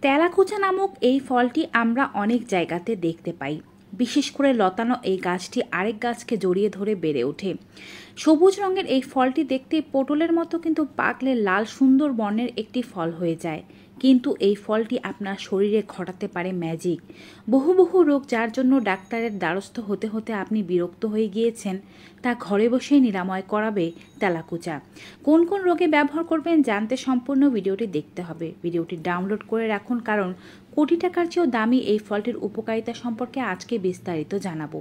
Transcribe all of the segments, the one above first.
তেলাকুচা নামক এই ফলটি আমরা অনেক জায়গাতে দেখতে পাই। বিশেষ করে লতানো এই গাছটি আরেক গাছকে জড়িয়ে ধরে বেড়ে ওঠে। সবুজ রঙের এই ফলটি দেখতে পটলের মতো, কিন্তু পাকলে লাল সুন্দর বর্ণের একটি ফল হয়ে যায়। কিন্তু এই ফলটি আপনার শরীরে ঘটাতে পারে ম্যাজিক। বহু বহু রোগ যার জন্য ডাক্তারের দ্বারস্থ হতে হতে আপনি বিরক্ত হয়ে গিয়েছেন, তা ঘরে বসেই নিরাময় করাবে তেলাকুচা। কোন কোন রোগে ব্যবহার করবেন জানতে সম্পূর্ণ ভিডিওটি দেখতে হবে। ভিডিওটি ডাউনলোড করে রাখুন, কারণ কোটি টাকার চেয়েও দামি এই ফলটির উপকারিতা সম্পর্কে আজকে বিস্তারিত জানাবো।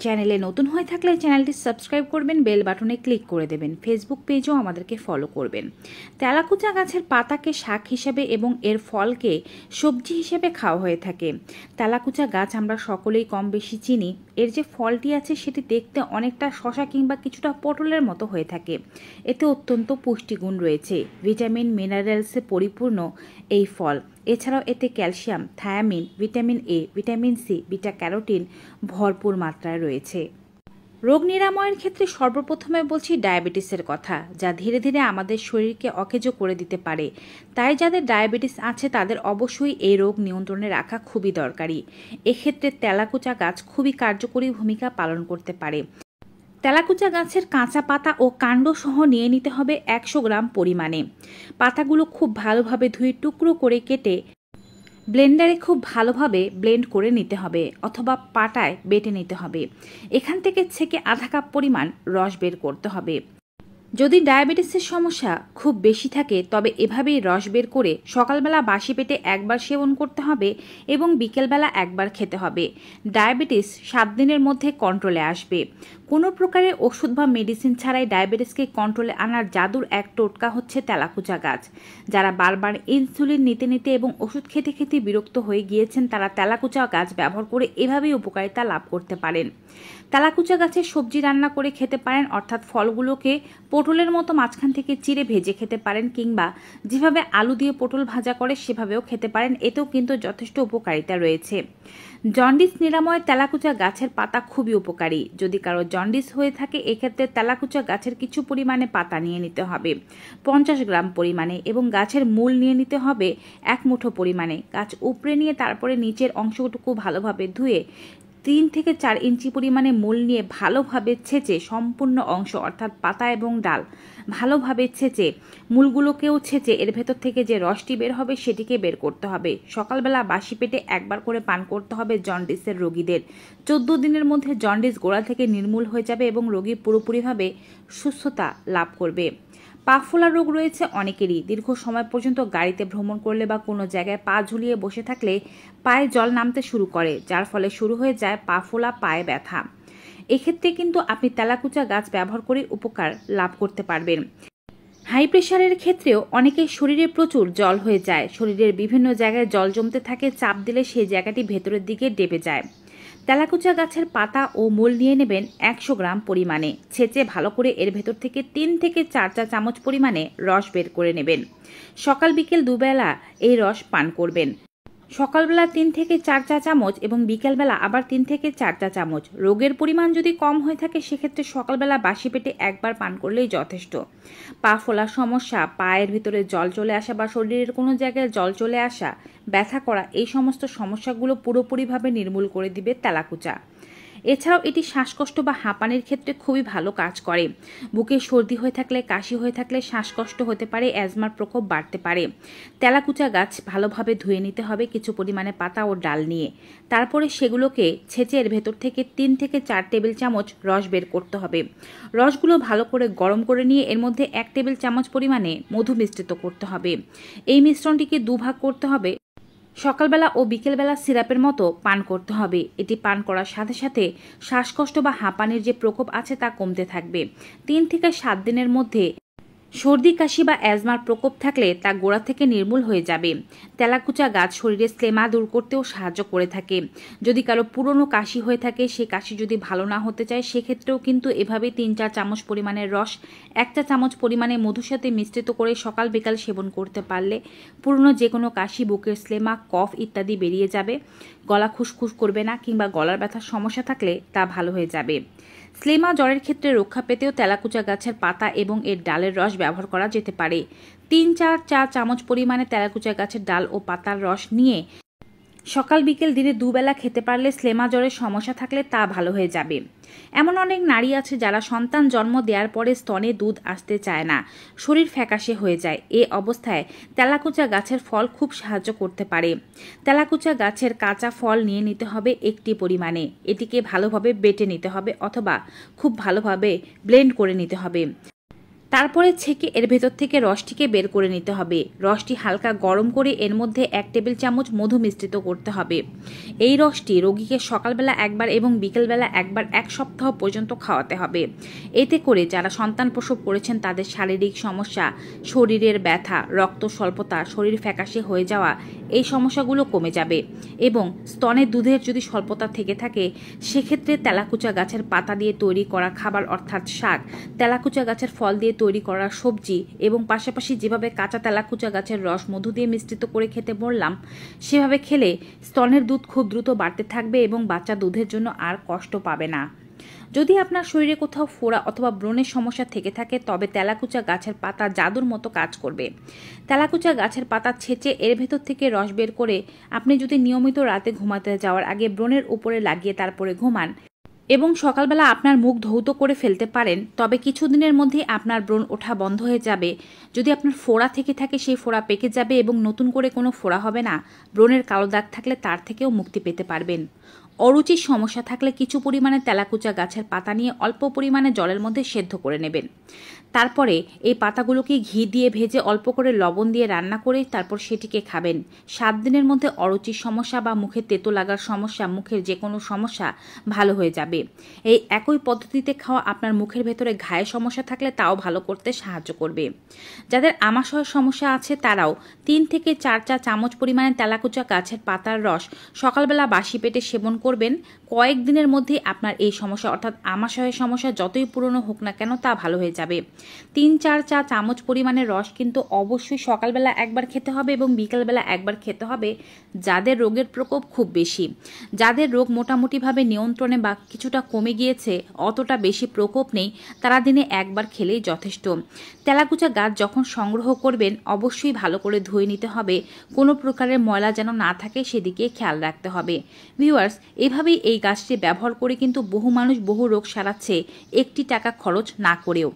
চ্যানেলে নতুন হয়ে থাকলে চ্যানেলটি সাবস্ক্রাইব করবেন, বেল বাটনে ক্লিক করে দেবেন, ফেসবুক পেজও আমাদেরকে ফলো করবেন। তেলাকুচা গাছের পাতাকে শাক হিসেবে এবং এর ফলকে সবজি হিসেবে খাওয়া হয়ে থাকে। তেলাকুচা গাছ আমরা সকলেই কম বেশি চিনি। এর যে ফলটি আছে সেটি দেখতে অনেকটা শসা কিংবা কিছুটা পটলের মতো হয়ে থাকে। এতে অত্যন্ত পুষ্টিগুণ রয়েছে। ভিটামিন মিনারেলসে পরিপূর্ণ এই ফল। এছাড়াও এতে calcium, thiamine, vitamin A, vitamin C, beta carotene ভরপুর মাত্রায় রয়েছে। রোগ নিরাময়ের ক্ষেত্রে সর্বপ্রথমে বলছি ডায়াবেটিসের কথা, যা ধীরে ধীরে আমাদের শরীরকে অকেজো করে দিতে পারে। তাই যাদের ডায়াবেটিস আছে তাদের অবশ্যই এই রোগ নিয়ন্ত্রণে রাখা খুবই দরকারি। এক্ষেত্রে তেলাকুচা গাছ খুবই কার্যকরী ভূমিকা পালন করতে পারে। তেলাকুচা গাছের কাঁচা পাতা ও কাণ্ড সহ নিয়ে নিতে হবে 100 গ্রাম পরিমাণে। পাতাগুলো খুব ভালোভাবে ধুয়ে টুকরো করে কেটে ব্লেন্ডারে খুব ভালোভাবে ব্লেন্ড করে নিতে হবে, অথবা পাটায় বেটে নিতে হবে। এখান থেকে ছেঁকে আধা কাপ পরিমাণ রস বের করতে হবে। যদি ডায়াবেটিসের সমস্যা খুব বেশি থাকে তবে এভাবেই রস বের করে সকালবেলা বাসি পেটে একবার সেবন করতে হবে এবং বিকেলবেলা একবার খেতে হবে। ডায়াবেটিস 7 দিনের মধ্যে কন্ট্রোলে আসবে। কোনো প্রকারের ওষুধ বা মেডিসিন ছাড়াই ডায়াবেটিসকে কন্ট্রোলে আনার জাদুর এক টোটকা হচ্ছে তেলাকুচা গাছ। যারা বারবার ইনসুলিন নিতে নিতে এবং ওষুধ খেতে খেতে বিরক্ত হয়ে গিয়েছেন, তারা তেলাকুচা গাছ ব্যবহার করে এভাবেই উপকারিতা লাভ করতে পারেন। তেলাকুচা গাছের সবজি রান্না করে খেতে পারেন, অর্থাৎ ফলগুলোকে পটলের মতো মাঝখান থেকে চিড়ে ভেজে খেতে পারেন, কিংবা যেভাবে আলু দিয়ে পটল ভাজা করে সেভাবেও খেতে পারেন। এতেও কিন্তু যথেষ্ট উপকারিতা রয়েছে। জন্ডিস নিরাময়ে তেলাকুচা গাছের পাতা খুবই উপকারী। যদি কারো জন্ডিস হয়ে থাকে, এক্ষেত্রে তেলাকুচা গাছের কিছু পরিমাণে পাতা নিয়ে নিতে হবে 50 গ্রাম পরিমাণে, এবং গাছের মূল নিয়ে নিতে হবে 1 মুঠো পরিমাণে। গাছ উপড়ে নিয়ে তারপরে নিচের অংশটুকু ভালোভাবে ধুয়ে 3 থেকে 4 ইঞ্চি পরিমাণে মূল নিয়ে ভালোভাবে ছেঁচে সম্পূর্ণ অংশ অর্থাৎ পাতা এবং ডাল ভালোভাবে ছেঁচে মূলগুলোকেও ছেঁচে এর ভেতর থেকে যে রসটি বের হবে সেটিকে বের করতে হবে। সকালবেলা বাসি পেটে একবার করে পান করতে হবে জন্ডিসের রোগীদের। 14 দিনের মধ্যে জন্ডিস গোড়া থেকে নির্মূল হয়ে যাবে এবং রোগী পুরোপুরিভাবে সুস্থতা লাভ করবে। পা ফোলা রোগ রয়েছে অনেকেরই। দীর্ঘ সময় পর্যন্ত গাড়িতে ভ্রমণ করলে বা কোনো জায়গায় পা ঝুলিয়ে বসে থাকলে পায়ে জল নামতে শুরু করে, যার ফলে শুরু হয়ে যায় পা ফোলা, পায়ে ব্যথা। এক্ষেত্রে কিন্তু আপনি তেলাকুচা গাছ ব্যবহার করে উপকার লাভ করতে পারবেন। হাই প্রেশারের ক্ষেত্রেও অনেকের শরীরে প্রচুর জল হয়ে যায়। শরীরের বিভিন্ন জায়গায় জল জমতে থাকে, চাপ দিলে সেই জায়গাটি ভেতরের দিকে ডেবে যায়। তেলাকুচা গাছের পাতা ও মূল নিয়ে নেবেন 100 গ্রাম পরিমাণে। ছেঁচে ভালো করে এর ভেতর থেকে 3 থেকে 4 চা চামচ পরিমাণে রস বের করে নেবেন। সকাল বিকেল দুবেলা এই রস পান করবেন। সকালবেলা 3 থেকে 4 চা চামচ এবং বিকেলবেলা আবার 3 থেকে 4 চা চামচ। রোগের পরিমাণ যদি কম হয়ে থাকে সেক্ষেত্রে সকালবেলা বাসি পেটে একবার পান করলেই যথেষ্ট। পা ফোলার সমস্যা, পায়ের ভিতরে জল চলে আসা বা শরীরের কোনো জায়গায় জল চলে আসা, ব্যথা করা, এই সমস্ত সমস্যাগুলো পুরোপুরিভাবে নির্মূল করে দিবে তেলাকুচা। এছাড়াও এটি শ্বাসকষ্ট বা হাঁপানির ক্ষেত্রে খুবই ভালো কাজ করে। বুকে সর্দি হয়ে থাকলে, কাশি হয়ে থাকলে, শ্বাসকষ্ট হতে পারে, অ্যাজমার প্রকোপ বাড়তে পারে। তেলাকুচা গাছ ভালোভাবে ধুয়ে নিতে হবে কিছু পরিমাণে পাতা ও ডাল নিয়ে। তারপরে সেগুলোকে ছেঁচে এর ভেতর থেকে 3 থেকে 4 টেবিল চামচ রস বের করতে হবে। রসগুলো ভালো করে গরম করে নিয়ে এর মধ্যে 1 টেবিল চামচ পরিমাণে মধু মিশ্রিত করতে হবে। এই মিশ্রণটিকে দুভাগ করতে হবে। সকালবেলা ও বিকেলবেলা সিরাপের মতো পান করতে হবে। এটি পান করার সাথে সাথে শ্বাসকষ্ট বা হাঁপানির যে প্রকোপ আছে তা কমতে থাকবে। 3 থেকে 7 দিনের মধ্যে সর্দি কাশি বা অ্যাজমার প্রকোপ থাকলে তা গোড়া থেকে নির্মূল হয়ে যাবে। তেলাকুচা গাছ শরীরে স্লেমা দূর করতেও সাহায্য করে থাকে। যদি কারো পুরনো কাশি হয়ে থাকে, সে কাশি যদি ভালো না হতে চায়, সেক্ষেত্রেও কিন্তু এভাবে 3-4 চামচ পরিমাণের রস 1 চা চামচ পরিমাণে মধুর সাথে মিশ্রিত করে সকাল বিকাল সেবন করতে পারলে পুরনো যে কোনো কাশি, বুকের স্লেমা, কফ ইত্যাদি বেরিয়ে যাবে। গলা খুসখুস করবে না, কিংবা গলার ব্যথার সমস্যা থাকলে তা ভালো হয়ে যাবে। স্লেমা জ্বরের ক্ষেত্রে রক্ষা পেতেও তেলাকুচা গাছের পাতা এবং এর ডালের রস ব্যবহার করা যেতে পারে। 3-4 চা চামচ পরিমাণে তেলাকুচা গাছের ডাল ও পাতার রস নিয়ে সকাল বিকেল দিনে দুবেলা খেতে পারলে স্লেমা জ্বরের সমস্যা থাকলে তা ভালো হয়ে যাবে। এমন অনেক নারী আছে যারা সন্তান জন্ম দেওয়ার পরে স্তনে দুধ আসতে চায় না, শরীর ফ্যাকাশে হয়ে যায়। এ অবস্থায় তেলাকুচা গাছের ফল খুব সাহায্য করতে পারে। তেলাকুচা গাছের কাঁচা ফল নিয়ে নিতে হবে একটি পরিমাণে, এটিকে ভালোভাবে বেটে নিতে হবে অথবা খুব ভালোভাবে ব্লেন্ড করে নিতে হবে। তারপরে ছেঁকে এর ভেতর থেকে রসটিকে বের করে নিতে হবে। রসটি হালকা গরম করে এর মধ্যে 1 টেবিল চামচ মধু মিশ্রিত করতে হবে। এই রসটি রোগীকে সকালবেলা একবার এবং বিকেলবেলা একবার 1 সপ্তাহ পর্যন্ত খাওয়াতে হবে। এতে করে যারা সন্তান প্রসব করেছেন তাদের শারীরিক সমস্যা, শরীরের ব্যথা, রক্ত স্বল্পতা, শরীর ফ্যাকাশে হয়ে যাওয়া এই সমস্যাগুলো কমে যাবে এবং স্তনের দুধের যদি স্বল্পতা থেকে থাকে সেক্ষেত্রে তেলাকুচা গাছের পাতা দিয়ে তৈরি করা খাবার অর্থাৎ শাক, তেলাকুচা গাছের ফল দিয়ে তৈরি করা সবজি এবং পাশাপাশি যেভাবে কাঁচা তেলাকুচা গাছের রস মধু দিয়ে মিশ্রিত করে খেতে বললাম সেভাবে খেলে স্তনের দুধ খুব দ্রুত বাড়তে থাকবে এবং বাচ্চা দুধের জন্য আর কষ্ট পাবে না। যদি আপনার শরীরে কোথাও ফোড়া অথবা ব্রণের সমস্যা থেকে থাকে তবে তেলাকুচা গাছের পাতা জাদুর মতো কাজ করবে। তেলাকুচা গাছের পাতা ছেঁচে এর ভেতর থেকে রস বের করে আপনি যদি নিয়মিত রাতে ঘুমাতে যাওয়ার আগে ব্রণের উপরে লাগিয়ে তারপরে ঘুমান এবং সকালবেলা আপনার মুখ ধৌত করে ফেলতে পারেন তবে কিছুদিনের মধ্যেই আপনার ব্রণ ওঠা বন্ধ হয়ে যাবে। যদি আপনার ফোড়া থেকে থাকে সেই ফোড়া পেকে যাবে এবং নতুন করে কোনো ফোড়া হবে না। ব্রণের কালো দাগ থাকলে তার থেকেও মুক্তি পেতে পারবেন। অরুচির সমস্যা থাকলে কিছু পরিমাণে তেলাকুচা গাছের পাতা নিয়ে অল্প পরিমাণে জলের মধ্যে সেদ্ধ করে নেবেন। তারপরে এই পাতাগুলোকে ঘি দিয়ে ভেজে অল্প করে লবণ দিয়ে রান্না করে তারপর সেটিকে খাবেন। 7 দিনের মধ্যে অরুচির সমস্যা বা মুখে তেতো লাগার সমস্যা, মুখের যে কোনো সমস্যা ভালো হয়ে যাবে। এই একই পদ্ধতিতে খাওয়া আপনার মুখের ভেতরে ঘায়ের সমস্যা থাকলে তাও ভালো করতে সাহায্য করবে। যাদের আমাশয়ের সমস্যা আছে তারাও 3 থেকে 4 চা চামচ পরিমাণে তেলাকুচা গাছের পাতার রস সকালবেলা বাসি পেটে সেবন করবেন। কয়েকদিনের মধ্যে আপনার এই সমস্যা অর্থাৎ আমাশয়ের সমস্যা যতই পুরনো হোক না কেন তা ভালো হয়ে যাবে। 3-4 চা চামচ পরিমাণের রস কিন্তু অবশ্যই সকালবেলা একবার খেতে হবে এবং বিকেলবেলা একবার খেতে হবে যাদের রোগের প্রকোপ খুব বেশি। যাদের রোগ মোটামুটিভাবে নিয়ন্ত্রণে বা কিছুটা কমে গিয়েছে, অতটা বেশি প্রকোপ নেই, তারা দিনে একবার খেলেই যথেষ্ট। তেলাকুচা গাছ যখন সংগ্রহ করবেন অবশ্যই ভালো করে ধুয়ে নিতে হবে, কোনো প্রকারের ময়লা যেন না থাকে সেদিকে খেয়াল রাখতে হবে। ভিউয়ার্স, এভাবেই এই গাছটি ব্যবহার করে কিন্তু বহু মানুষ বহু রোগ সারাচ্ছে একটি টাকা খরচ না করেও।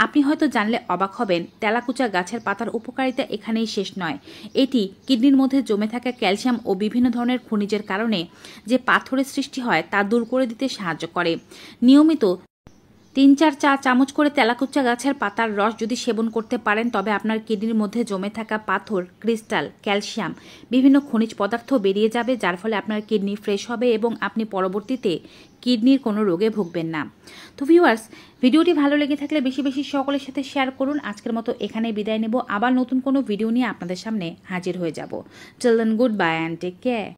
আপনি হয়তো জানলে অবাক হবেন, তেলাকুচা গাছের পাতার উপকারিতা এখানেই শেষ নয়। এটি কিডনির মধ্যে জমে থাকা ক্যালসিয়াম ও বিভিন্ন ধরনের খনিজের কারণে যে পাথরের সৃষ্টি হয় তা দূর করে দিতে সাহায্য করে। নিয়মিত 3-4 চা চামচ করে তেলাকুচা গাছের পাতার রস যদি সেবন করতে পারেন তবে আপনার কিডনির মধ্যে জমে থাকা পাথর, ক্রিস্টাল, ক্যালসিয়াম, বিভিন্ন খনিজ পদার্থ বেরিয়ে যাবে, যার ফলে আপনার কিডনি ফ্রেশ হবে এবং আপনি পরবর্তীতে কিডনির কোনো রোগে ভুগবেন না। তো ভিউয়ার্স, ভিডিওটি ভালো লেগে থাকলে বেশি বেশি সকলের সাথে শেয়ার করুন। আজকের মতো এখানেই বিদায় নেব, আবার নতুন কোনো ভিডিও নিয়ে আপনাদের সামনে হাজির হয়ে যাব। Till then, good bye and take care.